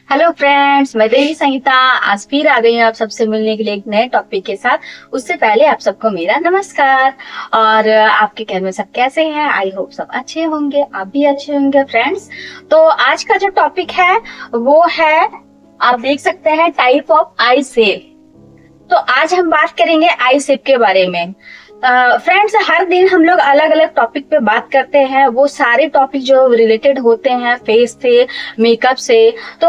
Hello friends, मैं देवी संगीता आज फिर आ गई हूँ आप सबसे मिलने के लिए एक नए टॉपिक के साथ। उससे पहले आप सबको मेरा नमस्कार। और आपके घर में सब कैसे हैं? आई होप सब अच्छे होंगे, आप भी अच्छे होंगे फ्रेंड्स। तो आज का जो टॉपिक है वो है, आप देख सकते हैं, टाइप ऑफ आई शेप। तो आज हम बात करेंगे आई शेप के बारे में। फ्रेंड्स, हर दिन हम लोग अलग अलग टॉपिक पे बात करते हैं। वो सारे टॉपिक जो रिलेटेड होते हैं फेस से, मेकअप से। तो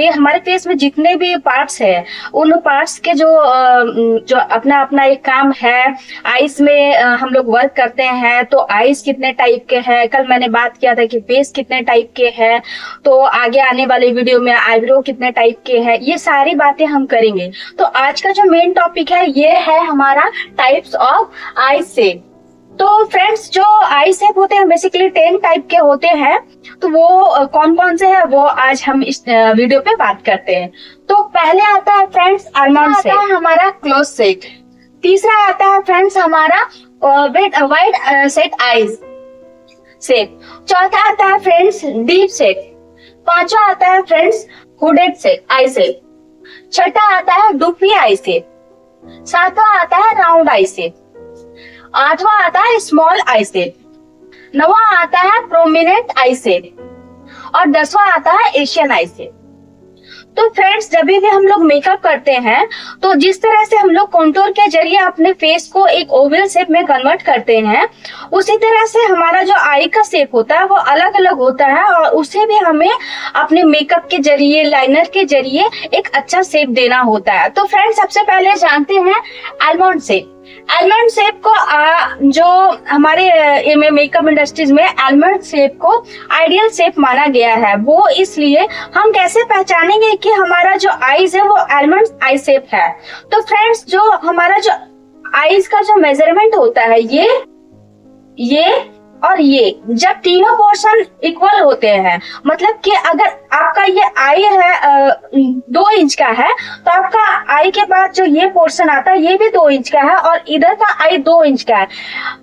हमारे फेस में जितने भी पार्ट्स हैं, उन पार्ट्स के जो अपना अपना एक काम है। आईज में हम लोग वर्क करते हैं। तो आईज कितने टाइप के हैं, कल मैंने बात किया था कि फेस कितने टाइप के हैं। तो आगे आने वाले वीडियो में आईब्रो कितने टाइप के हैं, ये सारी बातें हम करेंगे। तो आज का जो मेन टॉपिक है ये है हमारा टाइप्स ऑफ आई शेप। तो फ्रेंड्स, जो आई शेप होते हैं बेसिकली 10 टाइप के होते हैं। तो वो कौन कौन से हैं वो आज हम इस वीडियो पे बात करते हैं। तो पहले आता है फ्रेंड्स आलमंड शेप, आता है हमारा क्लोज शेप। तीसरा आता है फ्रेंड्स हमारा वाइड सेट आईज शेप। चौथा आता है फ्रेंड्स डीप शेप। पांचवा आता है friends hooded shape I shape. छठा आता है डुपी आई शेप। सातवां आता है राउंड आई शेप। आठवां आता है स्मॉल आई शेप। नौवां आता है प्रोमिनेंट आई शेप। और 10वां आता है एशियन आई शेप। तो फ्रेंड्स, जब भी हम लोग मेकअप करते हैं तो जिस तरह से हम लोग कॉन्टूर के जरिए अपने फेस को एक ओवल शेप में कन्वर्ट करते हैं, उसी तरह से हमारा जो आई का शेप होता है वो अलग अलग होता है। और उसे भी हमें अपने मेकअप के जरिए, लाइनर के जरिए एक अच्छा शेप देना होता है। तो फ्रेंड्स, सबसे पहले जानते हैं आलमंड शेप। आलमंड शेप को जो हमारे मेकअप इंडस्ट्रीज में आलमंड शेप को आइडियल शेप माना गया है। वो इसलिए, हम कैसे पहचानेंगे कि हमारा जो आईज है वो आलमंड आई शेप है। तो फ्रेंड्स, जो हमारा जो आईज का जो मेजरमेंट होता है, ये और ये, जब तीनों पोर्शन इक्वल होते हैं, मतलब कि अगर आपका ये आई है 2 इंच का है, तो आपका आई के बाद जो ये पोर्शन आता है ये भी 2 इंच का है और इधर का आई 2 इंच का है।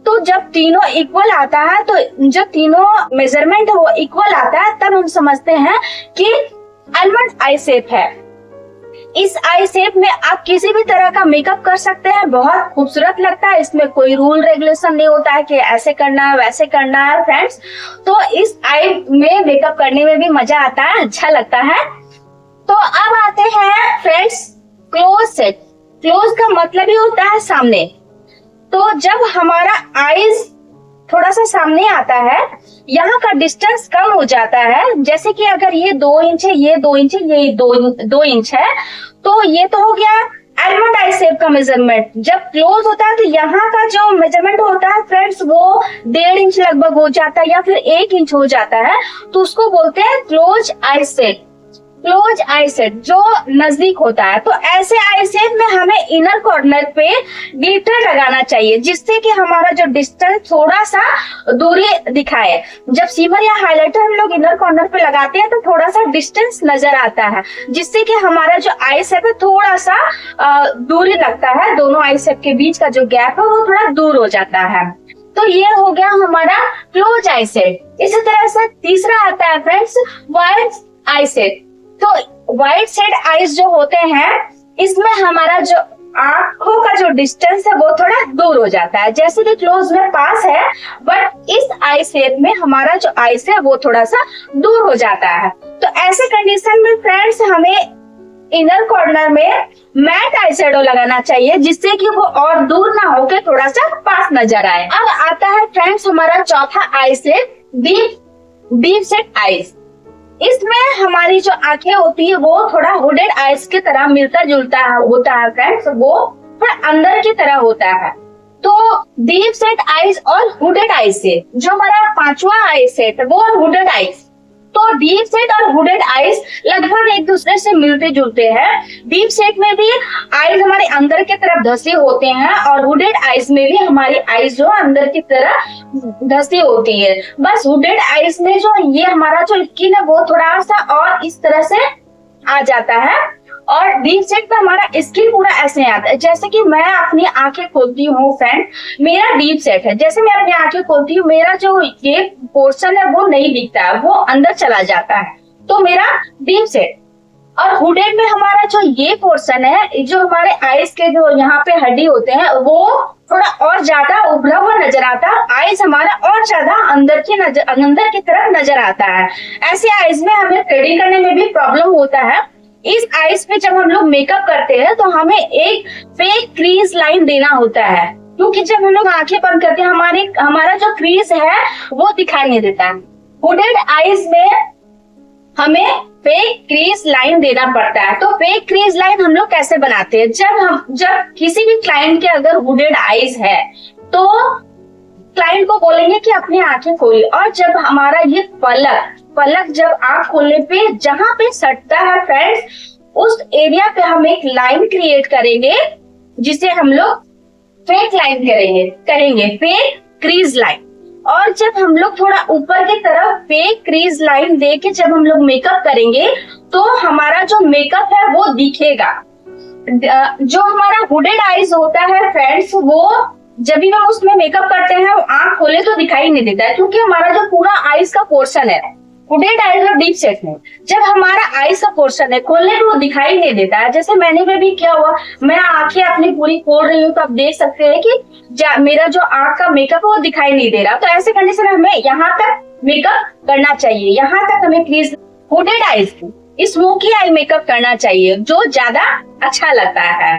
तो जब तीनों इक्वल आता है, तो जो तीनों मेजरमेंट है वो इक्वल आता है, तब हम समझते हैं कि आलमंड आई शेप है। इस आई शेप में आप किसी भी तरह का मेकअप कर सकते हैं, बहुत खूबसूरत लगता है। इसमें कोई रूल रेगुलेशन नहीं होता है कि ऐसे करना है वैसे करना है फ्रेंड्स। तो इस आई में मेकअप करने में भी मजा आता है, अच्छा लगता है। तो अब आते हैं फ्रेंड्स क्लोज शेप। क्लोज का मतलब ही होता है सामने। तो जब हमारा आईज थोड़ा सा सामने आता है, यहाँ का डिस्टेंस कम हो जाता है। जैसे कि अगर ये 2 इंच है, ये 2 इंच है, ये 2 इंच है, तो ये तो हो गया आलमंड आई शेप का मेजरमेंट। जब क्लोज होता है तो यहाँ का जो मेजरमेंट होता है फ्रेंड्स वो 1.5 इंच लगभग हो जाता है या फिर 1 इंच हो जाता है। तो उसको बोलते हैं क्लोज आई शेप। क्लोज आई शेप जो नजदीक होता है। तो ऐसे आई शेप में हमें इनर कॉर्नर पे ग्लिटर लगाना चाहिए, जिससे कि हमारा जो डिस्टेंस थोड़ा सा दूरी दिखाए। जब शिमर या हाइलाइटर हम लोग इनर कॉर्नर पे लगाते हैं तो थोड़ा सा डिस्टेंस नजर आता है, जिससे कि हमारा जो आई शेप है थोड़ा सा दूरी लगता है। दोनों आई शेप के बीच का जो गैप है वो थोड़ा दूर हो जाता है। तो ये हो गया हमारा क्लोज आई शेप। इसी तरह से तीसरा आता है फ्रेंड्स वाइड आई शेप। तो वाइड सेट आईज जो होते हैं, इसमें हमारा जो आंखों का जो डिस्टेंस है वो थोड़ा दूर हो जाता है। जैसे कि क्लोज में पास है, बट इस आई शेप में हमारा जो आईज है वो थोड़ा सा दूर हो जाता है। तो ऐसे कंडीशन में फ्रेंड्स हमें इनर कॉर्नर में मैट आई शेडो लगाना चाहिए, जिससे कि वो और दूर ना होके थोड़ा सा पास नजर आए। अब आता है फ्रेंड्स हमारा चौथा आई शेप, डीप सेट आईज। इसमें हमारी जो आंखें होती है वो थोड़ा हुडेड आईज की तरह मिलता जुलता होता है फ्रेंड्स, वो थोड़ा अंदर की तरह होता है। तो डीप सेट आईज और हुडेड आईज से जो हमारा 5वां आई सेट वो हुडेड आईज। तो डीप सेट और हुडेड आईज लगभग एक दूसरे से मिलते जुलते हैं। डीप सेट में भी आईज हमारे अंदर की तरफ धसी होते हैं और हुडेड आईज में भी हमारी आईज जो अंदर की तरफ धसी होती है। बस हुडेड आईज में जो ये हमारा जो स्किन है वो थोड़ा सा और इस तरह से आ जाता है, और डीप सेट में हमारा स्किन पूरा ऐसे आता है। जैसे कि मैं अपनी आंखें खोलती हूँ फ्रेंड, मेरा डीप सेट है। जैसे मैं अपनी आंखें खोलती हूँ, मेरा जो ये पोर्शन है वो नहीं दिखता है, वो अंदर चला जाता है। तो मेरा डीप सेट। और हुडेड में हमारा जो ये पोर्शन है, जो हमारे आईज के जो यहाँ पे हड्डी होते हैं वो थोड़ा और ज्यादा उभरा हुआ नजर आता है। आईज हमारा और ज्यादा अंदर की तरफ नजर आता है। ऐसे आईज में हमें थ्रेडिंग करने में भी प्रॉब्लम होता है। इस आईज पे जब हम लोग मेकअप करते हैं तो हमें एक फेक क्रीज लाइन देना होता है, क्योंकि जब हम लोग आंखें बंद करते हैं हमारा जो क्रीज है वो दिखाई नहीं देता है। हुडेड आईज में हमें फेक क्रीज लाइन देना पड़ता है। तो फेक क्रीज लाइन हम लोग कैसे बनाते हैं? जब किसी भी क्लाइंट के अगर हुडेड आईज है तो क्लाइंट को बोलेंगे कि अपनी आंखें खोलिए, और जब हमारा ये पलक जब आंख खोलने पे जहां पे सटता है फ्रेंड्स, उस एरिया पे हम एक लाइन क्रिएट करेंगे जिसे हम लोग फेक लाइन करेंगे फेक क्रीज लाइन। और जब हम लोग थोड़ा ऊपर की तरफ फेक क्रीज लाइन दे के जब हम लोग मेकअप करेंगे तो हमारा जो मेकअप है वो दिखेगा। जो हमारा हुडेड आईज होता है फ्रेंड्स, वो जब भी हम उसमें मेकअप करते हैं आंख खोले तो दिखाई नहीं देता है, क्योंकि हमारा जो पूरा आईज का पोर्शन है हुडेड आईज और डीप सेट में, जब हमारा आईज का पोर्शन है खोलने पे वो दिखाई नहीं देता है। जैसे मैंने में भी क्या हुआ, मैं आंखें अपनी पूरी खोल रही हूँ तो आप देख सकते हैं कि मेरा जो आंख का मेकअप है वो दिखाई नहीं दे रहा। तो ऐसे कंडीशन में हमें यहाँ तक मेकअप करना चाहिए, यहाँ तक हमें please hooded eyes smoky eye makeup करना चाहिए, जो ज्यादा अच्छा लगता है।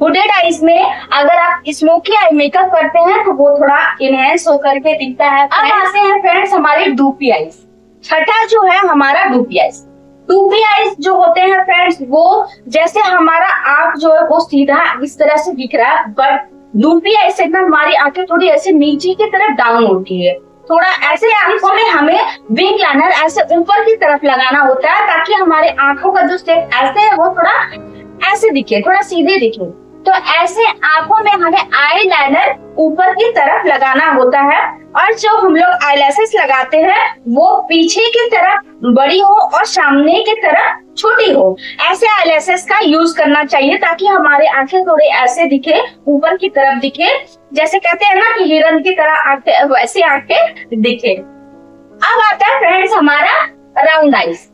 हुडेड आईज में अगर आप स्मोकी आई मेकअप करते हैं तो वो थोड़ा इनहेंस होकर के दिखता है। अब आते हैं फ्रेंड्स हमारे डूपी आईज। छठा जो है हमारा डूपी आईज। डूपी आईज जो होते हैं फ्रेंड्स, वो जैसे हमारा आंख जो है वो सीधा इस तरह से दिख रहा है, बट डूपी आईज से ना हमारी आंखें थोड़ी ऐसे नीचे की तरफ डाउन होती है। थोड़ा ऐसे आंखों में हमें विंग लाइनर ऐसे ऊपर की तरफ लगाना होता है, ताकि हमारे आंखों का जो शेप ऐसे है वो थोड़ा ऐसे दिखे, थोड़ा सीधे दिखे। तो ऐसे आंखों में हमें आई लाइनर ऊपर की तरफ लगाना होता है, और जो हम लोग आईलैशेस लगाते हैं वो पीछे की तरफ बड़ी हो और सामने की तरफ छोटी हो। ऐसे आईलैशेस का यूज करना चाहिए ताकि हमारे आंखें थोड़े ऐसे दिखे, ऊपर की तरफ दिखे, जैसे कहते हैं ना कि हिरन की तरह आंखें, वैसे आंखें दिखे। अब आता है फ्रेंड्स हमारा राउंड आईज।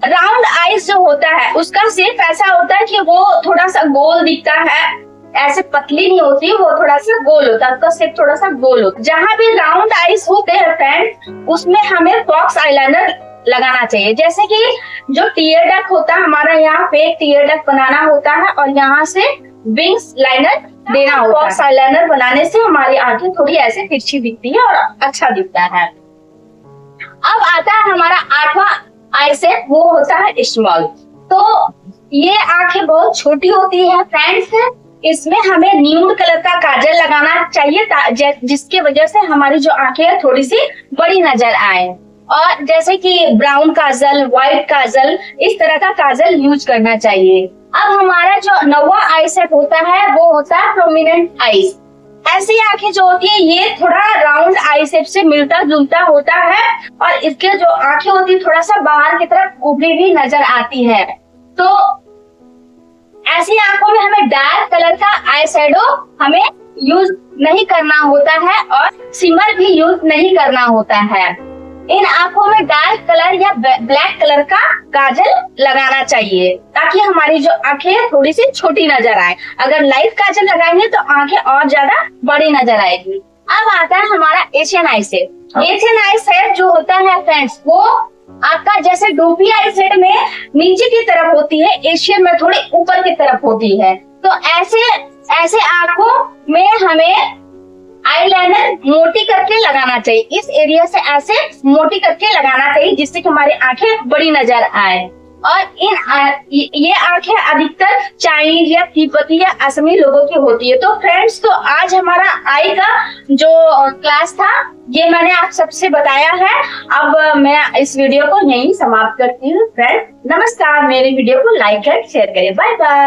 राउंड आईज जो होता है उसका शेप ऐसा होता है कि वो थोड़ा सा गोल दिखता है, ऐसे पतली नहीं होती, वो थोड़ा सा गोल होता है, उसका शेप थोड़ा सा गोल होता है। जहां भी राउंड आईज होते हैं फ्रेंड्स, उसमें हमें फॉक्स आईलाइनर लगाना चाहिए। जैसे कि जो टीयर डक होता है हमारा, यहाँ फेक टीयर डक बनाना होता है और यहाँ से विंग्स लाइनर देना होता है। फॉक्स आईलाइनर बनाने से हमारी आंखें थोड़ी ऐसे तिरछी दिखती है और अच्छा दिखता है। अब आता है हमारा आठवां आई शेप, वो होता है स्मॉल। तो ये आंखें बहुत छोटी होती है फ्रेंड्स, इसमें हमें न्यूड कलर का काजल लगाना चाहिए जिसकी वजह से हमारी जो आंखें थोड़ी सी बड़ी नजर आए। और जैसे कि ब्राउन काजल, व्हाइट काजल, इस तरह का काजल यूज करना चाहिए। अब हमारा जो 9वां आई शेप होता है वो होता है प्रोमिनेंट आईज। ऐसी आंखें जो होती है ये थोड़ा राउंड आई शेप से मिलता जुलता होता है, और इसके जो आंखें होती है थोड़ा सा बाहर की तरफ उभरी हुई नजर आती है। तो ऐसी आंखों में हमें डार्क कलर का आई शैडो हमें यूज नहीं करना होता है और सिमर भी यूज नहीं करना होता है। इन आंखों में डार्क कलर या ब्लैक कलर का काजल लगाना चाहिए ताकि हमारी जो आंखें थोड़ी सी छोटी नजर आए। अगर लाइट काजल लगाएंगे तो आंखें और ज्यादा बड़ी नजर आएगी। अब आता है हमारा एशियन आई शेप। एशियन आई शेप जो होता है फ्रेंड्स, वो आपका जैसे डूपी आई शेप में नीचे की तरफ होती है, एशियन में थोड़ी ऊपर की तरफ होती है। तो ऐसे आंखों में हमें आईलाइनर मोटी करके लगाना चाहिए। इस एरिया से ऐसे मोटी करके लगाना चाहिए जिससे कि हमारी आंखें बड़ी नजर आए। और ये आंखें अधिकतर चाइनीज या तिब्बती या असमी लोगों की होती है। तो फ्रेंड्स, तो आज हमारा आई का जो क्लास था ये मैंने आप सबसे बताया है। अब मैं इस वीडियो को यहीं समाप्त करती हूँ। फ्रेंड्स नमस्कार, मेरे वीडियो को लाइक एंड शेयर करें। Bye bye.